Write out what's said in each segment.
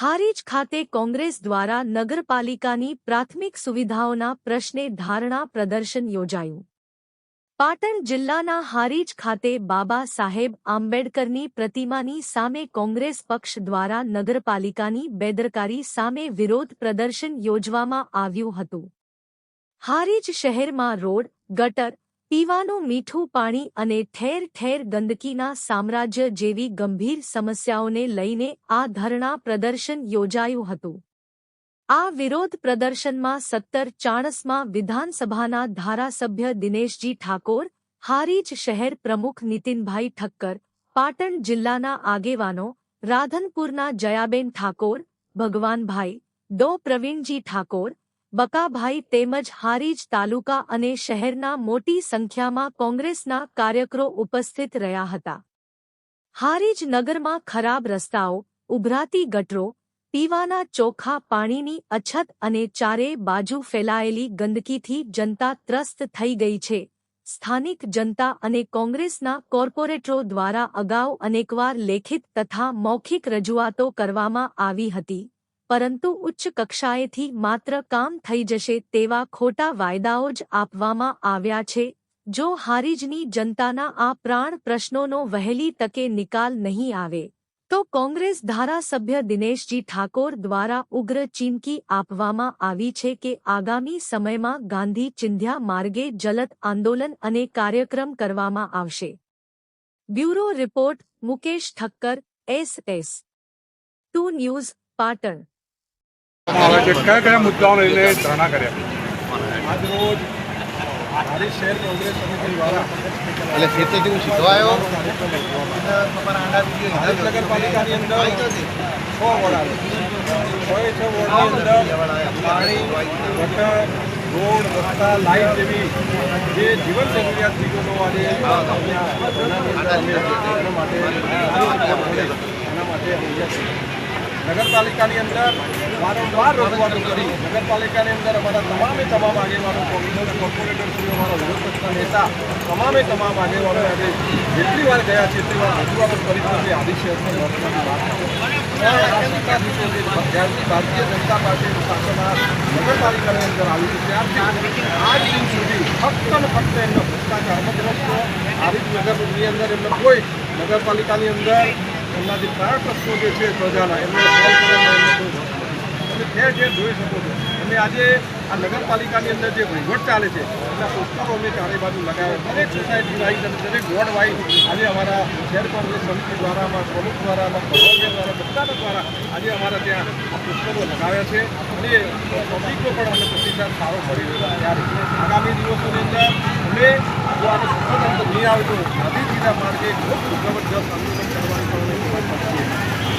હારીજ ખાતે કોંગ્રેસ દ્વારા નગરપાલિકાની પ્રાથમિક સુવિધાઓના પ્રશ્ને ધારણા પ્રદર્શન યોજાયું। પાટણ જિલ્લાના હારીજ ખાતે બાબા સાહેબ આંબેડકરની પ્રતિમાની સામે કોંગ્રેસ પક્ષ દ્વારા નગરપાલિકાની બેદરકારી સામે વિરોધ પ્રદર્શન યોજવામાં આવ્યું હતું। હારીજ શહેરમાં રોડ, ગટર, પીવાનું મીઠું પાણી અને ઠેર ઠેર ગંદકીના સામ્રાજ્ય જેવી ગંભીર સમસ્યાઓને લઈને આ ધરણા પ્રદર્શન યોજાયું હતું। આ વિરોધ પ્રદર્શનમાં 1740માં વિધાનસભાના ધારાસભ્ય દિનેશજી ઠાકોર, હારીજ શહેર પ્રમુખ નીતિનભાઈ ઠક્કર, પાટણ જિલ્લાના આગેવાનો, રાધનપુરના જયાબેન ઠાકોર, ભગવાનભાઈ, ડો પ્રવીણજી ઠાકોર, બકાભાઈ તેમજ હારીજ તાલુકા અને શહેરના મોટી સંખ્યામાં કોંગ્રેસના કાર્યકરો ઉપસ્થિત રહ્યા હતા। હારીજ નગરમાં ખરાબ રસ્તાઓ, ઉભરાતી ગટરો, પીવાના ચોખ્ખા પાણીની અછત અને ચારે બાજુ ફેલાયેલી ગંદકીથી જનતા ત્રસ્ત થઈ ગઈ છે। સ્થાનિક જનતા અને કોંગ્રેસના કોર્પોરેટરો દ્વારા અગાઉ અનેકવાર લેખિત તથા મૌખિક રજૂઆતો કરવામાં આવી હતી, પરંતુ ઉચ્ચ કક્ષાએથી માત્ર કામ થઈ જશે તેવા ખોટા વાયદાઓ જ આપવામાં આવ્યા છે। જો હારીજની જનતાના આ પ્રાણ પ્રશ્નોનો વહેલી તકે નિકાલ નહીં આવે તો કોંગ્રેસ ધારાસભ્ય દિનેશજી ઠાકોર દ્વારા ઉગ્ર ચીમકી આપવામાં આવી છે કે આગામી સમયમાં ગાંધી ચિંધ્યા માર્ગે જલદ આંદોલન અને કાર્યક્રમ કરવામાં આવશે। Bureau report Mukesh Thakkar, SS2 news, Patan. કયા મુદ્દાઓ લઈને ધરણા કર્યા? આજરોજ હારીજ શહેર કોંગ્રેસ સમિતિ દ્વારા એટલે ખેતરથી હું સીધો આવ્યો હારીજ નગરપાલિકાની અંદર 6 વોર્ડ આવે છે। 6 વોર્ડની અંદર પાણી, ગટર, રોડ, રસ્તા, લાઇટ જેવી જે જીવન જરૂરિયાત ચીજોનો આજે એના માટે નગરપાલિકાની અંદર વારંવાર રજૂઆતો કરી નગરપાલિકાની અંદર અમારા તમામ આગેવાનો, કોર્પોરેટરશ્રીઓ, અમારા વિરોધ પક્ષના નેતા, તમામ આગેવાનો આજે જેટલી વાર ગયા છે એટલી વાર રજૂઆતો કરી છે। હારીજ શહેરની વર્તમાનની વાત જ્યારથી ભારતીય જનતા પાર્ટીનું શાસન આ નગરપાલિકાની અંદર આવ્યું છે ત્યારથી આજ દિન સુધી ફક્ત ને ફક્ત એમનો ભ્રષ્ટાચાર રસ્તો હારીજ નગરની અંદર એમનો કોઈ નગરપાલિકાની અંદર એમના જે પ્રાણ પ્રશ્નો જે છે પ્રજાના એમને તમે ઠેર ઠેર જોઈ શકો છો। અને આજે આ નગરપાલિકાની અંદર જે વહીવટ ચાલે છે એના પોસ્ટરો અમે ચારે બાજુ લગાવ્યા, દરેક સોસાયટી વાઇઝ અને દરેક વોર્ડ વાઇઝ આજે અમારા શહેર કોંગ્રેસ સમિતિ દ્વારા, અમારા પ્રમુખ દ્વારા, અમારા પ્રભારી દ્વારા, બધાના દ્વારા આજે અમારા ત્યાં આ પોસ્ટરો લગાવ્યા છે અને પબ્લિકનો પણ અમને પ્રતિસાદ સારો મળી રહ્યો છે। ત્યારે આગામી દિવસોની અંદર અમે જો આને સુખદ નહીં આવે તો ગાંધીજીના માર્ગે ખૂબ જબરજસ્ત આંદોલન કરવાની પણ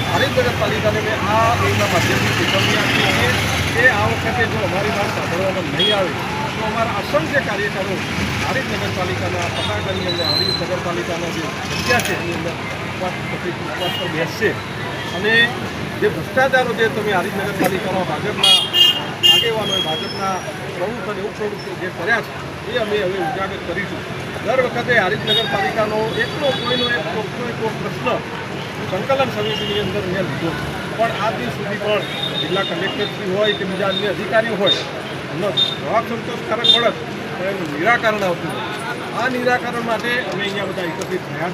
હારીજ નગરપાલિકાને મેં આ રોજના માધ્યમથી ચેતવણી આપી છે કે આ વખતે જો અમારી વાત સાંભળવામાં નહીં આવે તો અમારા અસંખ્ય કાર્યકરો હારીજ નગરપાલિકાના પટાકાની અંદર હારીજ નગરપાલિકાના જે જગ્યા છે એની અંદર ઉપવાસ પર બેસશે અને જે ભ્રષ્ટાચારો જે તમે હારીજ નગરપાલિકામાં ભાજપના આગેવાનોએ, ભાજપના પ્રમુખ અને ઉપપ્રમુખ જે કર્યા છે એ અમે હવે ઉજાગર કરીશું। દર વખતે હારીજ નગરપાલિકાનો કોઈનો એક પ્રશ્ન સંકલન સમિતિની અંદર મેં લીધો, પણ આજ દિન સુધી પણ જિલ્લા કલેક્ટરશ્રી હોય કે બીજા અન્ય અધિકારીઓ હોય એમનો જવાબ સંતોષકારક મળે પણ એનું નિરાકરણ આવતું નથી। આ નિરાકરણ માટે અમે અહીંયા બધા એકત્રિત થયા।